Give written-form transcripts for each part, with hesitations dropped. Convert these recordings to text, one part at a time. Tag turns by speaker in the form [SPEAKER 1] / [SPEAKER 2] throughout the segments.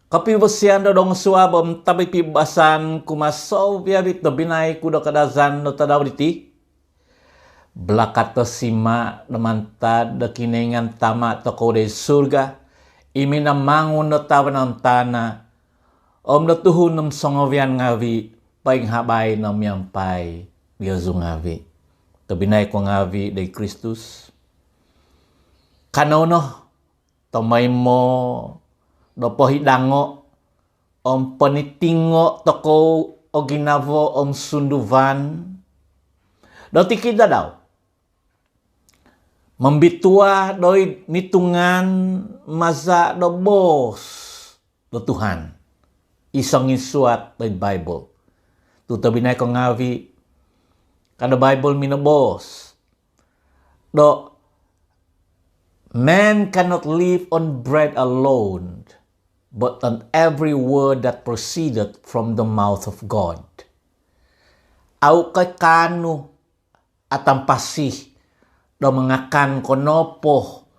[SPEAKER 1] Kapibasian do dong suabam tabi pibasan kumaso biabit do binay kudo kadazan do tadawriti. Blakat to sima namantad do kinengan tama to kode surga. Imina mangun do tawanan tana. Om do tuhun nom songovian ngavi paing habay nom yampay biazu ngavi. To binay ko ngavi de Kristus. Kanono to may mo do pohidango om penitingo toko o ginavo om sunduvan do tikida daw membitua doi nitungan maza do bos do Tuhan isong isuat do Bible tuto binay ko ngavi kada Bible minobos do man cannot live on bread alone, but on every word that proceeded from the mouth of God. Au kay kanu atampasih do mengakan konopo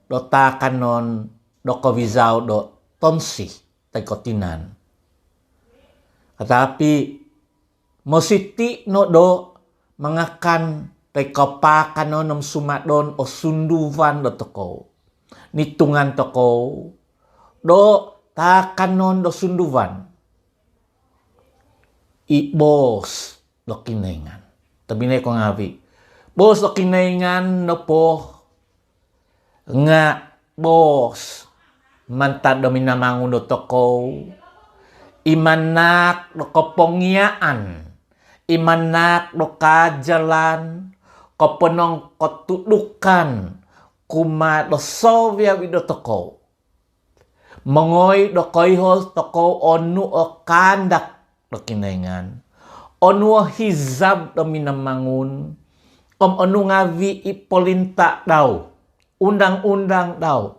[SPEAKER 1] do takanon do kawizaw do tonsi tay kotinan. Tetapi mositi no do mengakan tay kapakanon ng sumadon o sunduvan do toko. Nitungan toko do takanon do sunduvan. Ibos do kinengan. Tabinay ko ngavi. Bos do kinengan no po nga bos mantad do minamangun do toko. Imanak do kopongyaan. Imanak do kajalan. Kopenong kotudukan kuma do sovya wido toko. Mengoy do koihos toko onu o kandak do kinengan. Onu o hizab do minamangun. Om onu ngavi ipolinta daw. Undang-undang daw.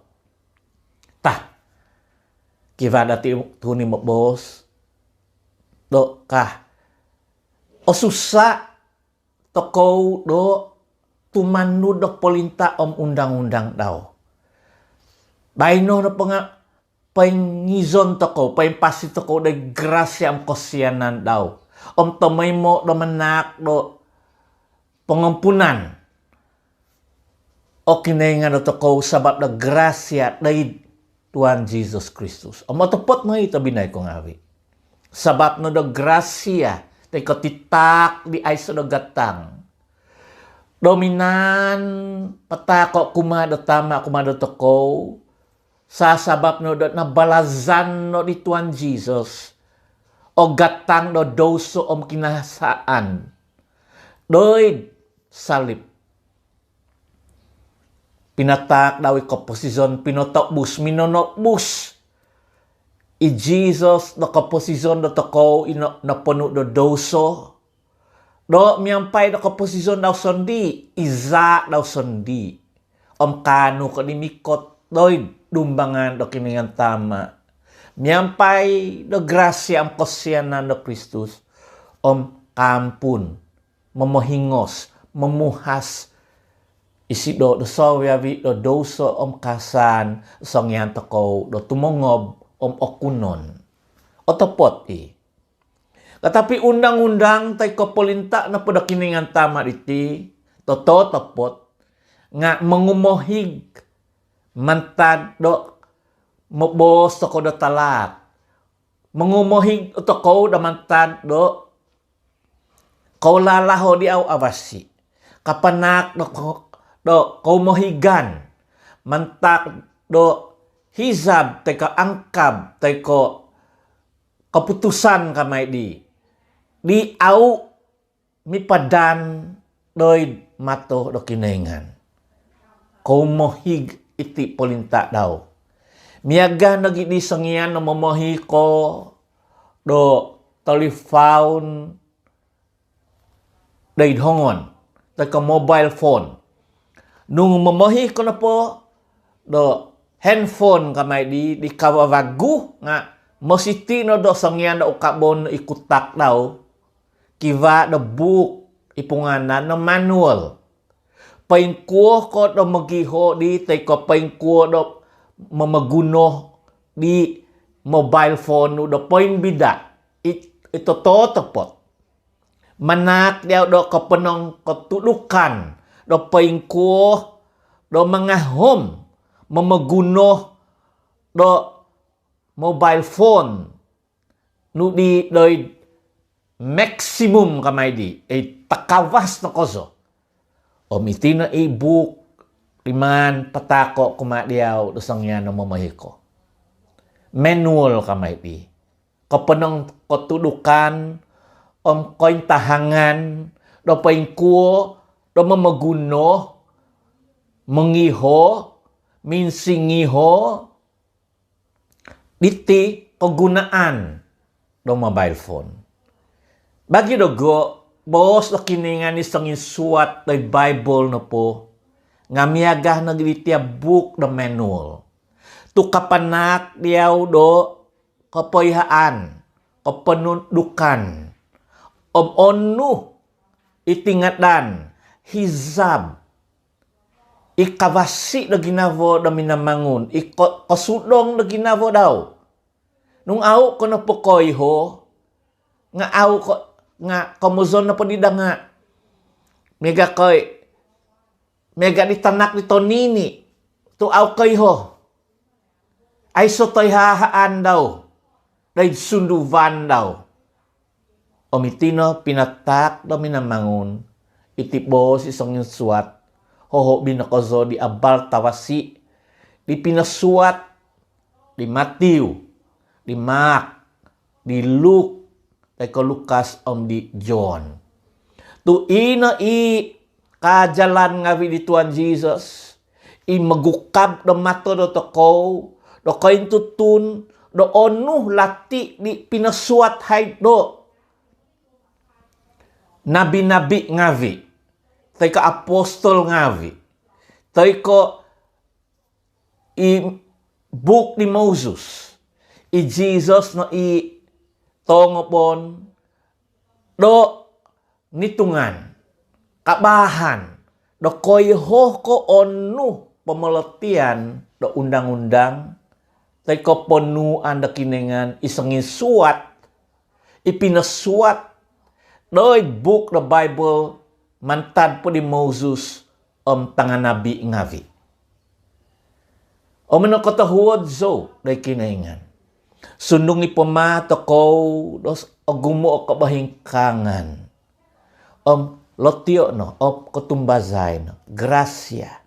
[SPEAKER 1] Tah. Kiva dati tuni mo bos. Do kah. O susah. Toko do tumanu do polinta om undang-undang daw. Baino no pengizon toko, pengpasi toko de grasya am kosianan daw. Om tomay mo do menak do pengampunan. O kinengan do toko sabab da grasya dari Tuhan Yesus Kristus. Om otopot mo ito binay ko ngawi. Sabab no do grasya tay ko titak di ay so gatang. Dominan patako kumado tama kumado toko. Sasabab no do nabalazan no di Tuhan Jesus. O gatang do doso om kinahasaan. Doy salib. Pinatak dawi ko posisyon pinotok bus minonok bus. I Jesus do kaposisyon do toko ino na puno do doso. Do miyampay do kaposisyon daw sondi. Iza daw sondi. Om kanu ko dimikot doy dumbangan do kiningan tama. Miyampay do grasya am kosyanan do Kristus. Om kampun. Memohingos. Memuhas. Isi do sawawi do doso om kasan. Songyan toko do tumongob. Om okunon. Otopot Tetapi undang-undang tay kopolinta na pada kiningan tama iti. Toto topot. Nga mengumohig. Mantad do mobos toko do talat. Mengumohig toko do mantad do kaulalaho di au awasi. Kapanak do kaumohigan. Mantak do hizab, tay ka angkab, tay ko keputusan kamay di au mipadan doy mato do kinengan. Kau mohig iti polinta daw. Miaga nagi di sengian no memohi ko do telephone day hongon, tay ka mobile phone. Nung memohi ko na po do handphone kamay di kawawagu nga mositi no do sangyan do ukabon ikutak daw kiva do book ipunganan no manual paingkuo ko do magiho di tay ko paingkuo do mamaguno di mobile phone nu do point bida. Ito to tepot. Manak dia do kepenong ketudukan. Do paingkuh. Do mengahom. Memegunuh. Do mobile phone. Nu di doi maksimum kamay di. Takawas na koso. O mitina ibuk. Liman patako kumadiaw. Dosang yan na mamahiko. Manual kamay di. Kepenong ketudukan. Koin tahangan. Do paingkuh. Do memegunuh. Mengiho. Minsingiho. Diti kegunaan do mobile phone. Bagi dogo, bos do kiningan ni sangin suat do Bible no po, ngamiagah na tiap book do manual. Tu kapanak diaw do kepoyhaan, kepenundukan, onu itingatan, hizab, ikawasi do ginavo do minamangun, kosudong do ginavo daw. Nung au ko na po koyho, nga au ko, nga komuzon na po di nga. Mega koy, mega ditanak ni tonini, tu au koyho. Ay sotoy hahaan daw, day sunduvan daw. Omitino pinatak do minamangun, itibo si sangin suat, hoho binakozo di abal tawasi, di pinasuat, di Matthew, di Mark, di Luke, di Lukas, di John. Tu ina kajalan ngawi di Tuhan Jesus, magukab do mato do toko, do kain tutun, do onuh lati di pinasuat hai do. Nabi-nabi ngawi, tay ka apostol ngawi, tay ko book ni Moses, Jesus no tongopon do nitungan kabahan do koyho ko onu pemeletian do undang-undang tay ko penuan da kinengan isengin suat ipinasuat doi book the Bible mantad po di Moses tangan nabi ngavi menokotahud zo day kinengan sundong ni pamato ko dos agumo o kabahingkangan lotio no kotumbazay no gracia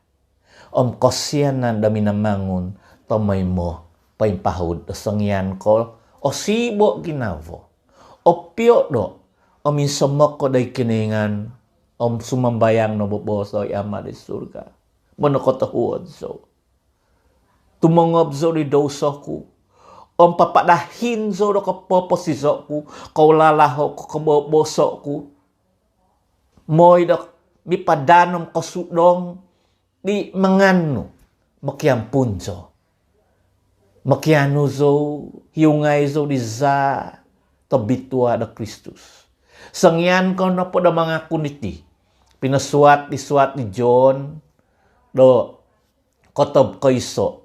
[SPEAKER 1] kosyanan dami namangun tomay mo paimpahud sangyan ko o sibo ginavo o pio do minsomok ko day kiningan sumambayang no boboso ama di surga monokotahuod so tumongob zo di doso ku papadahin zo do kapoposiso ku kaulalaho ko kaboboso ku moy do mipadanom kasudong di manganu makiampun zo makianu zo hiungay zo di za tabitua da Kristus sangyan ko na po da mga kuniti pinasuat di John do kotob koiso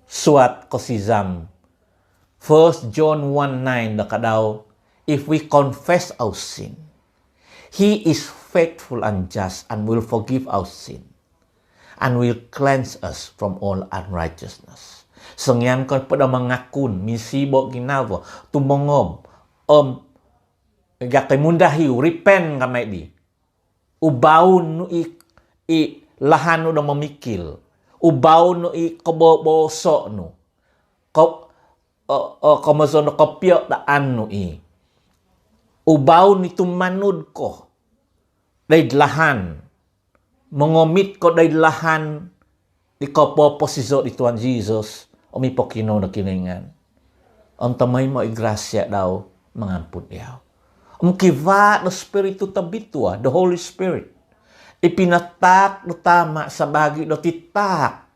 [SPEAKER 1] suat kosizam 1 John 1:9 da kadaw if we confess our sin he is faithful and just and will forgive our sin and will cleanse us from all unrighteousness. Sangyan ko pada mangakun misibo ginavo tumongob gakay mundahiw repent kamay di ubawn no lahan no mamikil ubaw no kaboboso no kamaso no kopyo daan no ubaw ni tumanud ko day lahan mengomit ko day lahan di kapoposiso di Tuhan Jesus umipokino na kiningan tamay mo igrasya daw mangampun yaw kiva no spiritu tabitua the Holy Spirit ipinatak do tama sa bagi do titak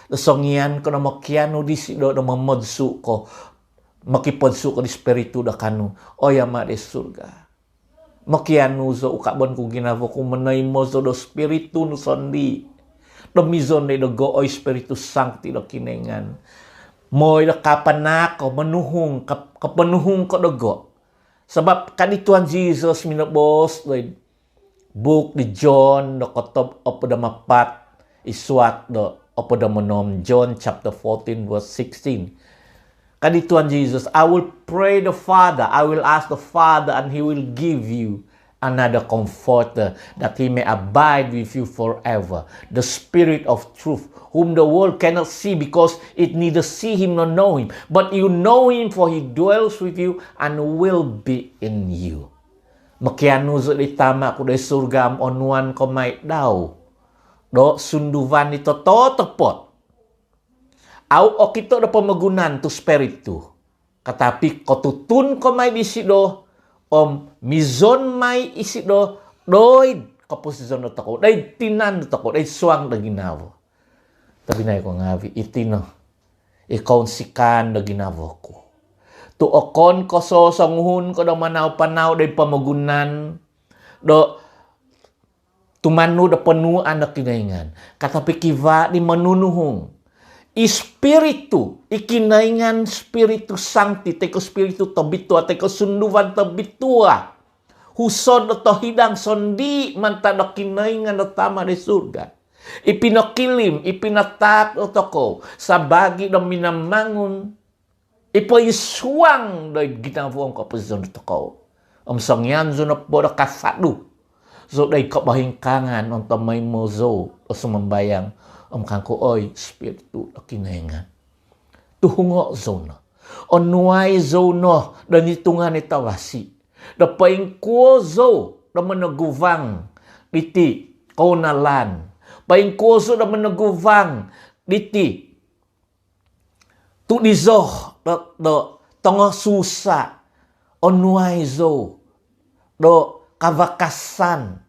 [SPEAKER 1] do songyan ko na makiano disi do mamodsu ko makipodsu ko di spiritu da kanu oyama de surga makiano zo ukabon ko ginavo ko manay mo zo do spiritu no sondi do mizon de do go oy spiritu sancti do kinengan Moy da kapanak ko menuhung kepenuhung ko dogo. Sebab kan Tuhan Jesus minabos doy book di John do kotob opo da mapat iswat do opo da monom John chapter 14 verse 16. Kan Tuhan Jesus, I will pray the Father, I will ask the Father and He will give you another comforter that He may abide with you forever. The Spirit of truth, whom the world cannot see because it neither see Him nor know Him. But you know Him, for He dwells with you and will be in you. Makianu zo di tama ko day surga am onuan ko may daw. Do sunduvan ito to tepot. Au okito da pamagunan to spirit tu. Katapi kotutun ko may disido om mizon may isido doy kaposisyon do tako. Day tinan do tako, day suang da ginawo. Tabi na ko ngavi itino. Ikaw sikan da ginawo ko. Tu okon ko so sanguhun ko da manaw-panaw day pamagunan do tumanu da penuh anak kinaingan. Katapi kiva di manunuhong Espiritu, ikinaingan Spiritu Sancti, teko Spiritu tabitua, teko sunduvan tabitua. Husod to hidang sondi, mantada kinaingan do tama di surga. Ipinokilim, ipinatak o toko, sabagi do minamangun, ipoyisuang do ginavuang kaposisyon do toko. Sangyan zo na po da kasadu. So day kabahingkangan, on tamay mo zo, o sumambayang, kangko oy spiritu kinaingan tuhungo zona onuai zona dan hitungan itawasi da paing kuzo da meneguvang diti kaunalan paing kuzo da meneguvang diti tu dizoh do tongo susah onuai zo do kavakasan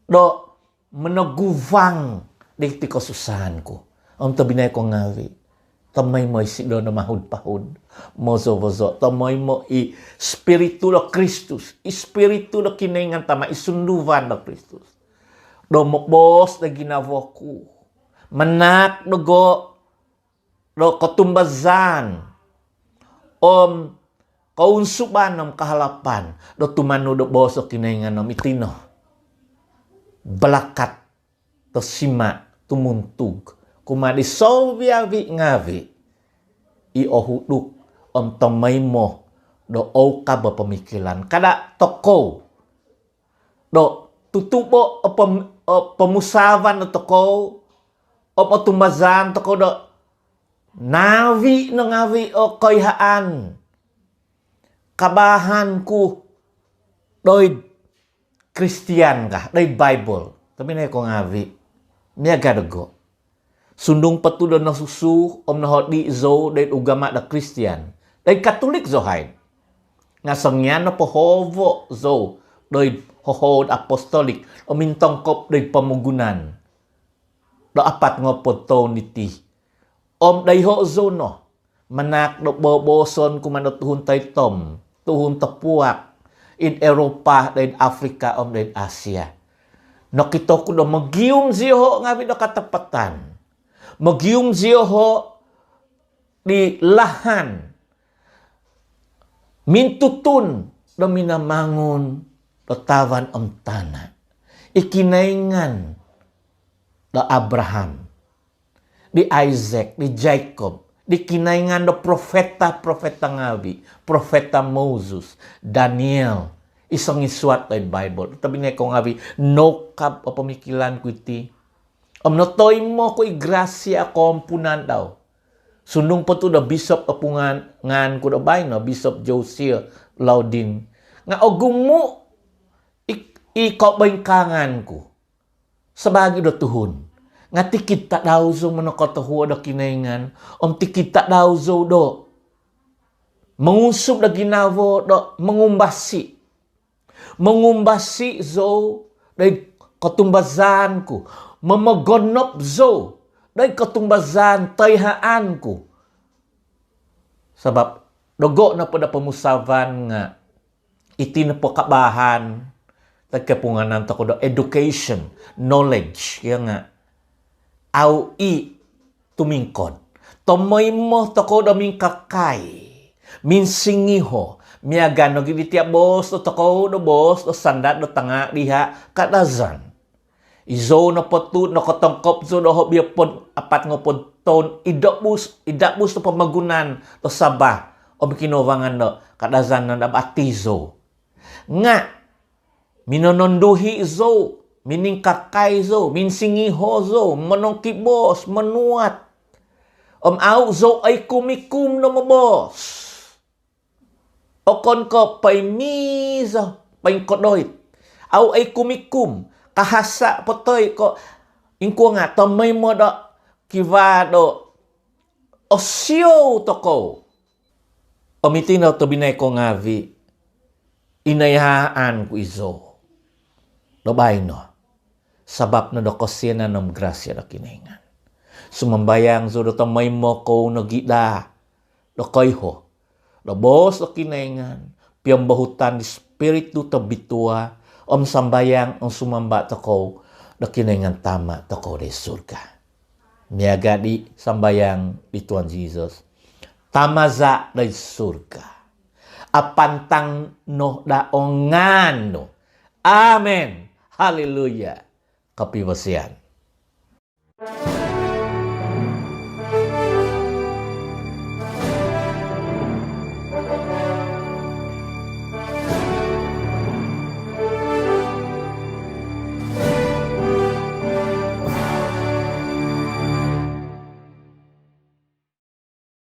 [SPEAKER 1] do meneguvang dikti kesusahan ko. Tabinay ko ngawi. Tamay mo isido na mahud-pahud. Mozo-vozo. Tamay mo spiritu na Kristus. Spiritu na kinaingan tama. Isunduvan na Kristus. Do mokbos na ginavo ko. Manak na go. Do katumbazan. Kaunsuban ng kahalapan. Do tumano do bos na kinaingan ng itino. Balakat. To sima. Tumuntug. Kumadi solviavi ngavi. Iohuduk. Tamay mo. Do o kaba pemikiran. Kada toko. Do tutupo pemusavan do toko. O tumazan toko do. Navi no ngavi o koyhaan. Kabahan ku. Doy Kristian kah. Doy Bible. Tapi na ko ngavi. Niaga dago. Sundung patu do na susu om na hodi zo day ugama da Kristian. Day Katolik zo haid. Nga sangyan na pohovo zo day hohod apostolik o mintong kop day pamugunan. Do apat ngo poto niti. Om day ho zo no. Manak do boboson kumano tuhun tay tom. Tuhun tapuak. In Eropa day Afrika om day Asia. Nakita ko do magium ziho nga do katapatan. Magium ziho di lahan. Mintutun do minamangon do tawan ang tanah. Ikinaingan do Abraham. Di Isaac, di Jacob. Di kinaingan do profeta ngabi. Profeta Moses, Daniel. Isang iswat ay Bible. Tabi niya ko ngabi, no kap o pamikilan ko iti. Notoy mo ko igrasya kompunan daw. Sundong pa to da Bishop apungan ngan ko da bay no, Bishop Josiah Laudin. Nga ogumo ikobangkangan ko. Sabagi do tuhon. Nga tikita daw zo manakatahuwa da kinaingan. Tikita daw zo do. Mengusub da ginavo do mengumbasi. Mengumbasi zo dari katumbazan ku. Memagonop zo dari katumbazan tayhaan ku. Sebab dogo na pada pemusavan nga iti na po kabahan tagkapunganan tako do education, knowledge. Kaya nga au tumingkod. Tomay mo toko da min kakay. Min singiho. Miagan no gidi tiap bos do toko do bos do sandat do tanga diha kadazan. Izo no potut no kotongkop zo do hobia pon apat ngopon ton idak bus do pemagunan do sabah. O bikinowangan do kadazan na batizo. Nga minononduhi zo, mining kakay zo, min singiho zo, menongki bos, menuat. Au zo ay kumikum no mabos. Okon ko pay mizo, pay kodoit. Au ay kumikum, kahasa potoy ko. Ingko nga, tomay mo do, kivado, osyo toko. Omitinaw to binay ko ngavi, inayahaan ko izo. Dobay no, sabab na do kosena ng grasya na kinaingan. Sumambayang zo do tomay mo ko nagida, do koyho. Lobos o kinaingan, piyambahutan di spiritu tabitua, sambayang ang sumamba toko, na kinaingan tama toko di surga. Miyaga di sambayang di Tuhan Jesus, tamaza di surga. Apantang no daongan no. Amen. Hallelujah. Kapibasian.